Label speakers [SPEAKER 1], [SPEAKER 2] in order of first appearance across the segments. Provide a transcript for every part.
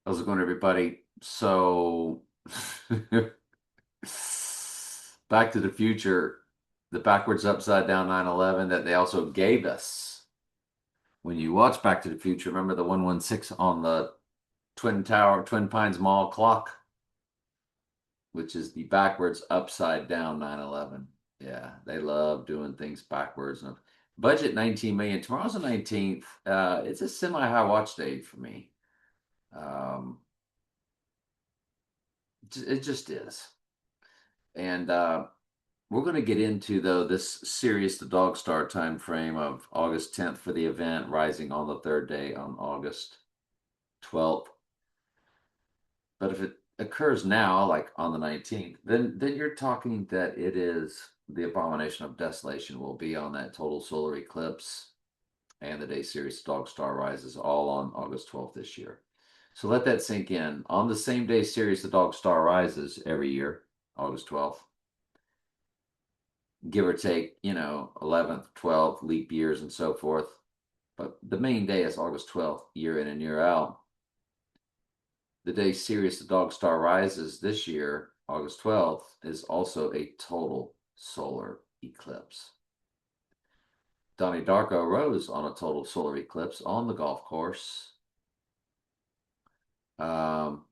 [SPEAKER 1] How's it going, everybody? So, Back to the Future, the backwards, upside down 9/11 that they also gave us. When you watch Back to the Future, remember the 116 on the Twin Tower, Twin Pines Mall clock, which is the backwards, upside down 9/11. Yeah, they love doing things backwards. Budget 19 million. Tomorrow's the 19th. It's a semi-high watch day for me. Um, it just is. And we're going to get into, though, this Sirius the Dog Star time frame of August 10th for the event, rising on the third day on August 12th. But if it occurs now, like on the 19th, then you're talking that it is the abomination of desolation will be on that total solar eclipse and the day Sirius the Dog Star rises all on August 12th this year. So let that sink in. On the same day Sirius the Dog Star rises every year, August 12th, give or take, 11th, 12th, leap years, and so forth. But the main day is August 12th, year in and year out. The day Sirius the Dog Star rises this year, August 12th, is also a total solar eclipse. Donnie Darko rose on a total solar eclipse on the golf course. Um,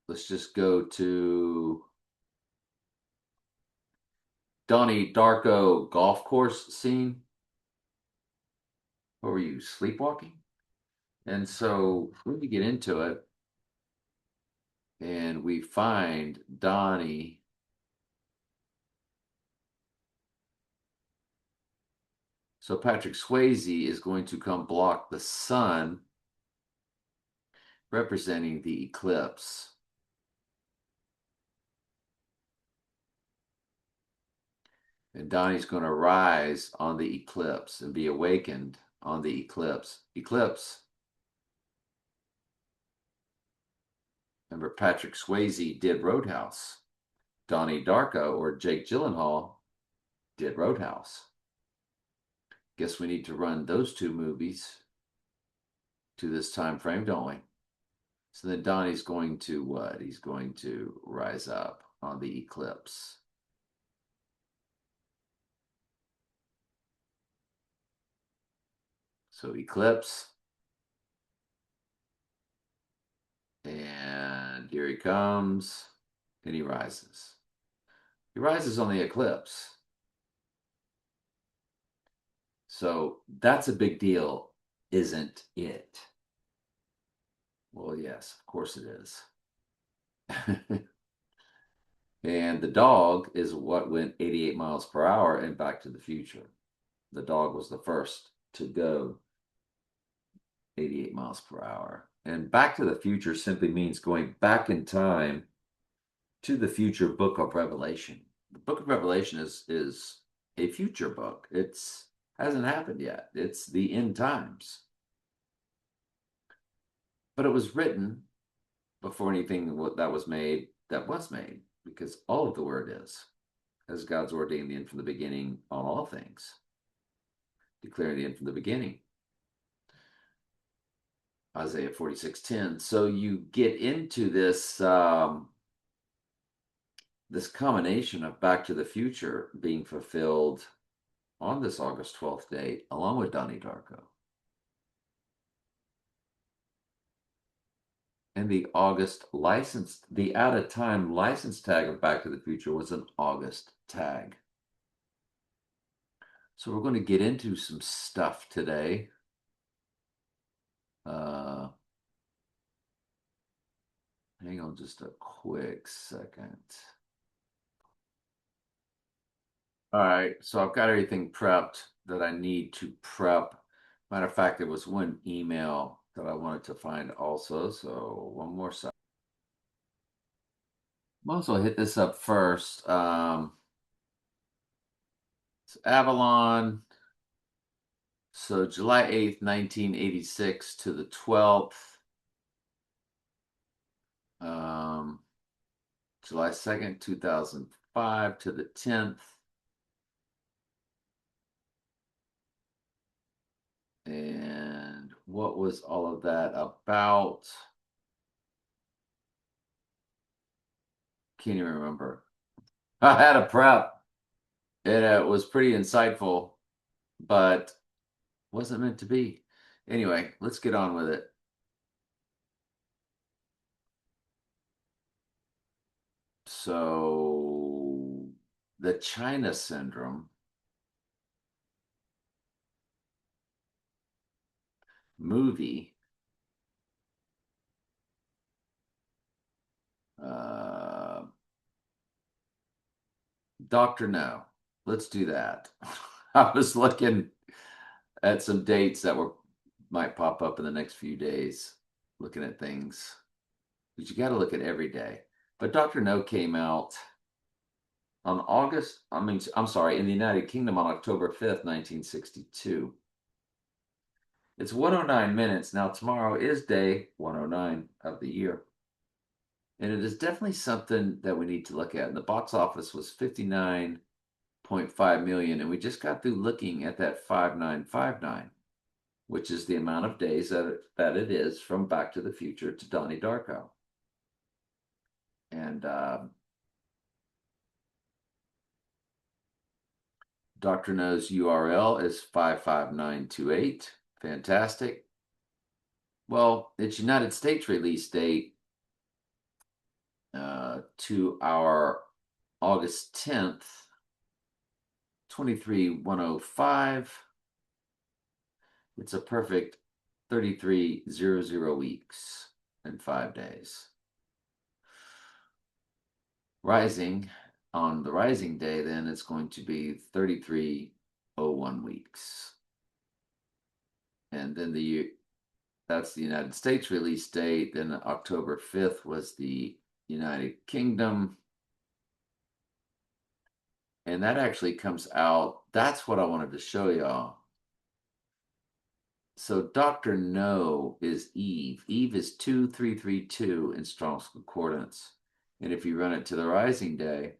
[SPEAKER 1] let's just go to Donnie Darko golf course scene. What were you, sleepwalking? And so when we get into it, and we find Donnie. So Patrick Swayze is going to come block the sun, representing the eclipse. And Donnie's going to rise on the eclipse and be awakened on the eclipse. Eclipse. Remember, Patrick Swayze did Roadhouse. Donnie Darko or Jake Gyllenhaal did Roadhouse. Guess we need to run those two movies to this time frame, don't we? So then Donnie's going to what? He's going to rise up on the eclipse. So eclipse. And here he comes. And he rises. He rises on the eclipse. So that's a big deal, isn't it? Well, yes, of course it is. And the dog is what went 88 miles per hour in Back to the Future. The dog was the first to go 88 miles per hour. And Back to the Future simply means going back in time to the future book of Revelation. The book of Revelation is a future book. It's hasn't happened yet. It's the end times. But it was written before anything that was made, because all of the word is, as God's ordained the end from the beginning on all things, declaring the end from the beginning. Isaiah 46:10. So you get into this combination of Back to the Future being fulfilled on this August 12th date, along with Donnie Darko. And the out of time license tag of Back to the Future was an August tag. So we're going to get into some stuff today. Hang on just a quick second. All right, so I've got everything prepped that I need to prep. Matter of fact, there was one email that I wanted to find also. So one more second. Might as well hit this up first. It's Avalon. So July 8th, 1986 to the 12th. July 2nd, 2005 to the 10th. And what was all of that about? Can't even remember. I had a prep. It was pretty insightful, but wasn't meant to be. Anyway, let's get on with it. So, the China syndrome movie, uh, Dr. No. Let's do that. I was looking at some dates that were might pop up in the next few days, looking at things. But you got to look at every day. But Dr. No came out on I'm sorry, in the United Kingdom on October 5th, 1962. It's 109 minutes. Now, tomorrow is day 109 of the year. And it is definitely something that we need to look at. And the box office was 59.5 million. And we just got through looking at that 5959, which is the amount of days that it is from Back to the Future to Donnie Darko. And Dr. No's URL is 55928. Fantastic. Well, its United States release date to our August 10th, 23105. It's a perfect 3300 weeks and 5 days. Rising on the rising day, then it's going to be 3301 weeks. And then that's the United States release date. Then October 5th was the United Kingdom. And that actually comes out. That's what I wanted to show y'all. So Dr. No is Eve. Eve is 2332 in Strong's Concordance. And if you run it to the rising day,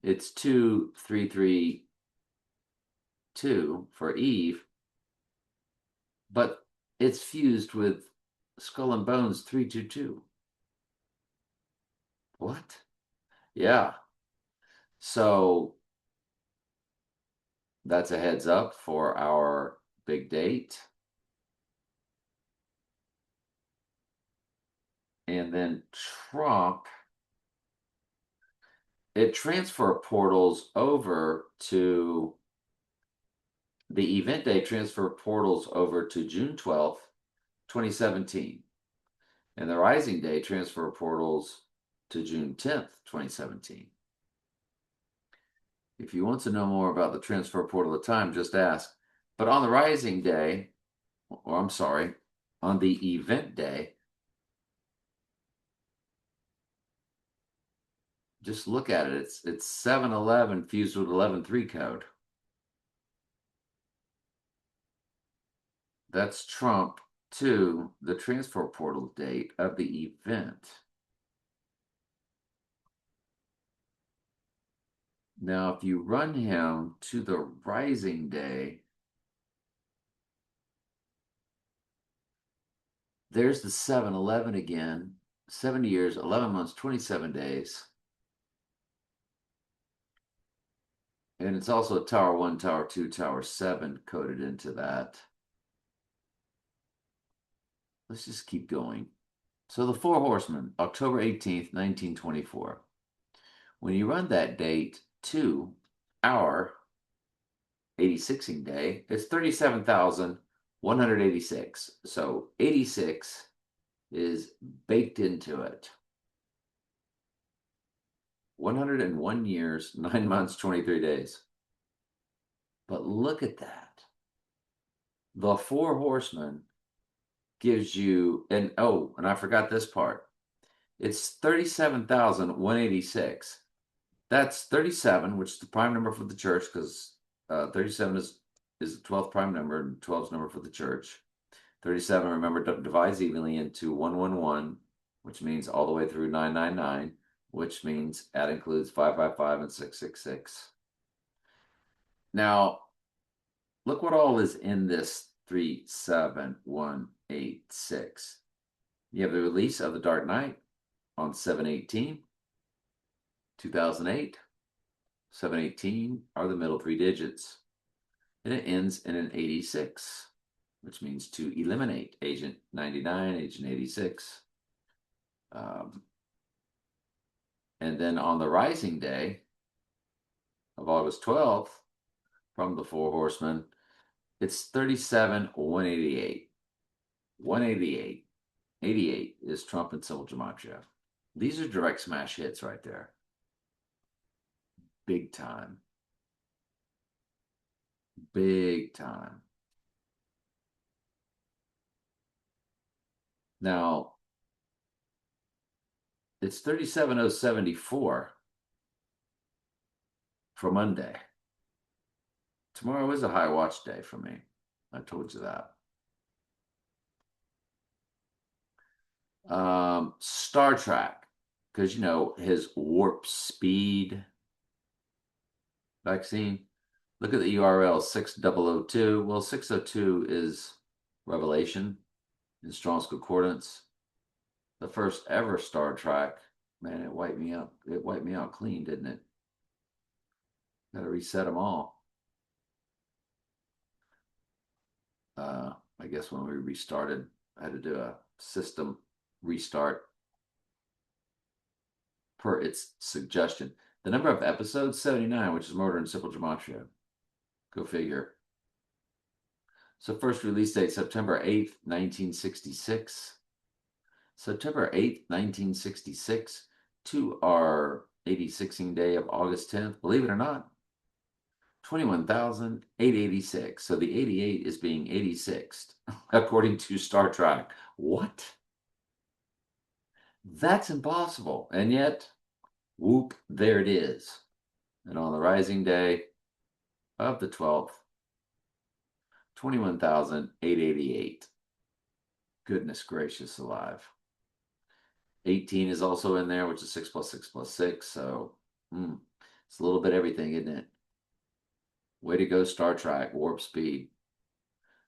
[SPEAKER 1] it's 2332 for Eve, but it's fused with Skull and Bones 322. What? Yeah. So that's a heads up for our big date. And then Trump, it transfer portals over to the event day, transfer portals over to June 12th, 2017. And the rising day transfer portals to June 10th, 2017. If you want to know more about the transfer portal of time, just ask. But on the rising day, or I'm sorry, on the event day, just look at it. It's 711 fused with 11.3 code. That's Trump to the transfer portal date of the event. Now, if you run him to the rising day, there's the 711 again. 70 years, 11 months, 27 days. And it's also Tower 1, Tower 2, Tower 7 coded into that. Let's just keep going. So the Four Horsemen, October 18th, 1924. When you run that date to our 86ing day, it's 37,186. So 86 is baked into it. 101 years, 9 months, 23 days. But look at that. The Four Horsemen gives you, and I forgot this part. It's 37,186. That's 37, which is the prime number for the church, because 37 is the 12th prime number, and 12 is number for the church. 37, remember, divides evenly into 111, which means all the way through 999, which means that includes 555 and 666. Now, look what all is in this 37186. You have the release of The Dark Knight, on 718, 2008. 718 are the middle three digits. And it ends in an 86, which means to eliminate Agent 99, Agent 86. And then on the rising day of August 12th, from the Four Horsemen, it's 37, 188. 188. 88 is Trump and Civil Gematria. These are direct smash hits right there. Big time. Big time. Now, it's 37,074 for Monday. Tomorrow is a high watch day for me. I told you that. Star Trek, because, you know, his warp speed vaccine. Look at the URL 6002. Well, 602 is Revelation in Strong's Concordance. The first ever Star Trek. Man, it wiped me out. It wiped me out clean, didn't it? Got to reset them all. I guess when we restarted, I had to do a system restart per its suggestion. The number of episodes, 79, which is Murder in Simple Gematria. Go figure. So first release date, September 8th, 1966. September 8th, 1966 to our 86ing day of August 10th. Believe it or not, 21,886. So the 88 is being 86th, according to Star Trek. What? That's impossible. And yet, whoop, there it is. And on the rising day of the 12th, 21,888. Goodness gracious alive. 18 is also in there, which is 6 plus 6 plus 6. So it's a little bit everything, isn't it? Way to go, Star Trek, warp speed.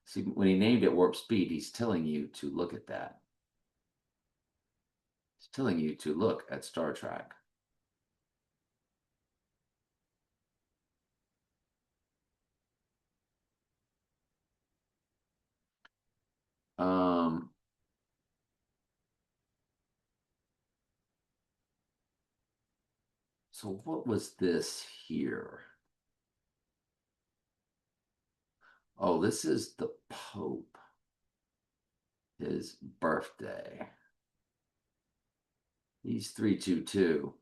[SPEAKER 1] See, when he named it warp speed, he's telling you to look at that. He's telling you to look at Star Trek. So what was this here? Oh, this is the Pope. His birthday. He's 322,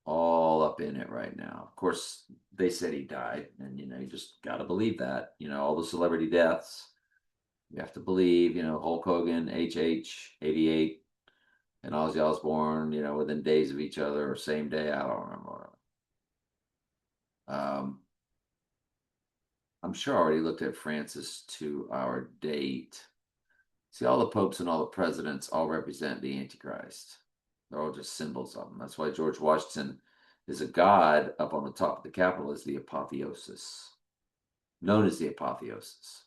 [SPEAKER 1] all up in it right now. Of course, they said he died, and you just got to believe that. All the celebrity deaths, you have to believe. Hulk Hogan, HH, 88, and Ozzy Osbourne, within days of each other or same day. I don't remember. I'm sure I already looked at Francis to our date. See, all the popes and all the presidents all represent the Antichrist. They're all just symbols of them. That's why George Washington is a god up on the top of the Capitol as the apotheosis, known as the apotheosis.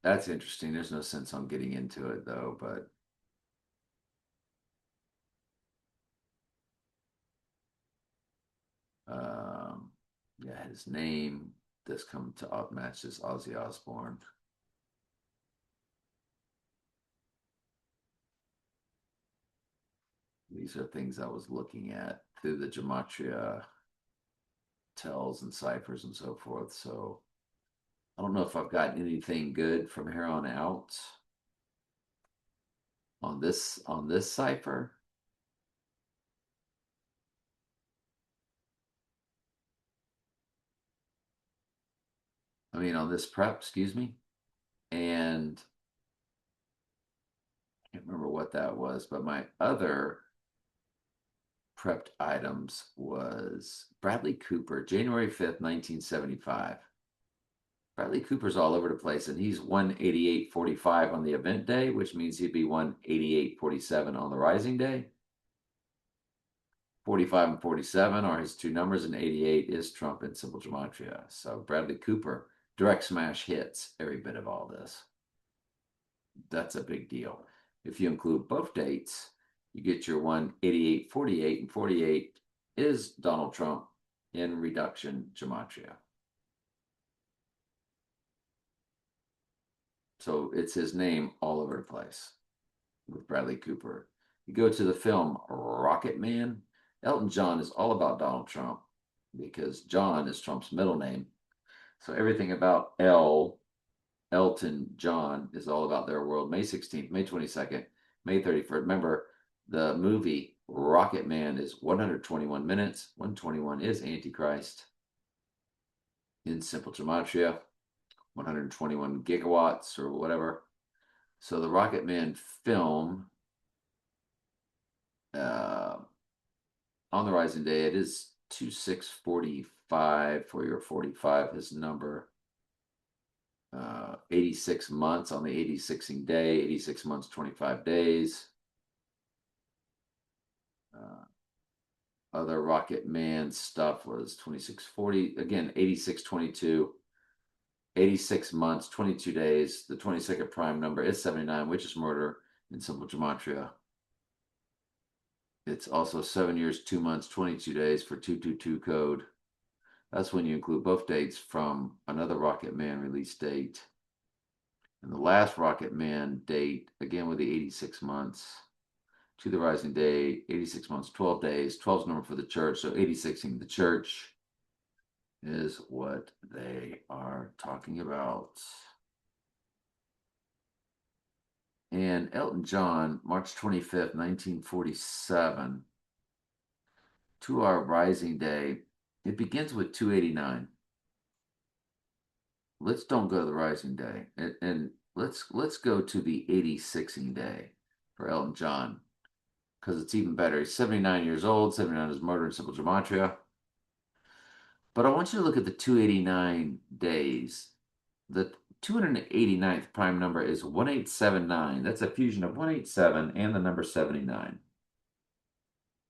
[SPEAKER 1] That's interesting. There's no sense on getting into it, though, but yeah, his name does come to matches Ozzy Osbourne. These are things I was looking at through the gematria tells and ciphers and so forth. So I don't know if I've got anything good from here on out on this cipher. I mean, on this prep, excuse me. And I can't remember what that was, but my other prepped items was Bradley Cooper, January 5th, 1975. Bradley Cooper's all over the place, and he's 188.45 on the event day, which means he'd be 188.47 on the rising day. 45 and 47 are his two numbers, and 88 is Trump in simple gematria. So Bradley Cooper, direct smash hits every bit of all this. That's a big deal. If you include both dates, you get your 188, 48, and 48 is Donald Trump in reduction gematria. So it's his name all over the place with Bradley Cooper. You go to the film Rocket Man, Elton John is all about Donald Trump because John is Trump's middle name. So everything about Elton John is all about their world. May 16th, May 22nd, May 31st. Remember, the movie Rocket Man is 121 minutes. 121 is Antichrist in simple gematria, 121 gigawatts or whatever. So the Rocket Man film uh, on the rising day, it is 2645 for your 45, his number. 86 months on the 86ing day, 86 months, 25 days. Other Rocket Man stuff was 2640, again, 8622, 86 months, 22 days. The 22nd prime number is 79, which is murder in simple gematria. It's also 7 years, 2 months, 22 days for 222 code. That's when you include both dates from another Rocket Man release date. And the last Rocket Man date, again with the 86 months to the rising day, 86 months, 12 days, 12 is number for the church. So 86ing the church is what they are talking about. And Elton John, March 25th, 1947, to our rising day, it begins with 289. Let's don't go to the rising day, and let's go to the 86ing day for Elton John because it's even better. He's 79 years old. 79 is murder in simple gematria. But I want you to look at the 289 days. The 289th prime number is 1879. That's a fusion of 187 and the number 79.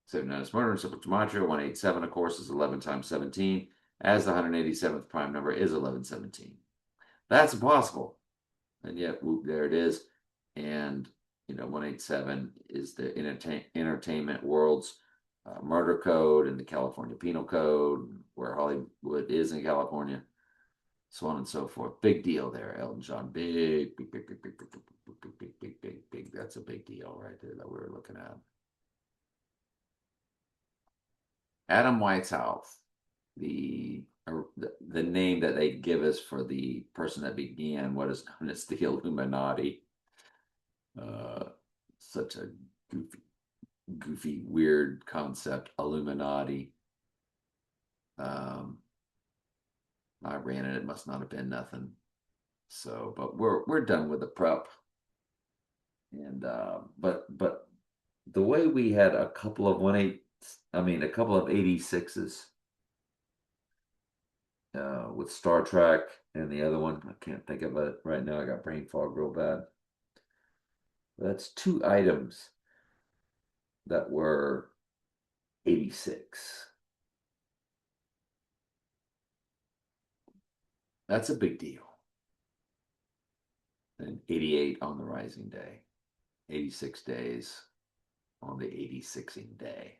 [SPEAKER 1] 79 is murder in simple gematria. 187, of course, is 11 times 17, as the 187th prime number is 1117. That's impossible. And yet, whoop, there it is. And, 187 is the entertainment world's murder code and the California Penal Code, where Hollywood is in California, so on and so forth. Big deal there, Elton John. Big, big, big, big, big, big, big, big, big, big, big, big. That's a big deal right there that we were looking at. Adam Whitehouse, the name that they give us for the person that began what is known as the Illuminati. Such a goofy, weird concept, Illuminati. I ran it. It must not have been nothing. So, but we're done with the prep. And but the way we had a couple of 86s with Star Trek and the other one, I can't think of it right now. I got brain fog real bad. That's two items that were 86. That's a big deal. And 88 on the rising day, 86 days on the 86ing day.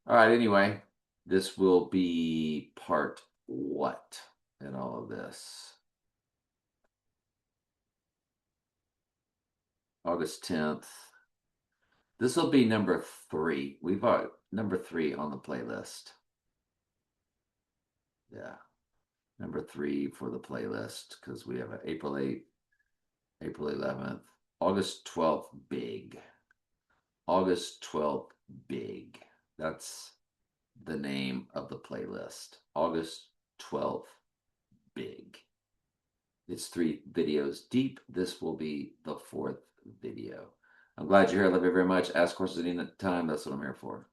[SPEAKER 1] All right, anyway, this will be part what in all of this? August 10th. This will be number 3. We've got number 3 on the playlist. Yeah. Number 3 for the playlist because we have an April 8th, April 11th, August 12th, big. August 12th, big. That's the name of the playlist. August 12th, big. It's 3 videos deep. This will be the 4th video. I'm glad you're here. I love you very much. Ask questions at any time. That's what I'm here for.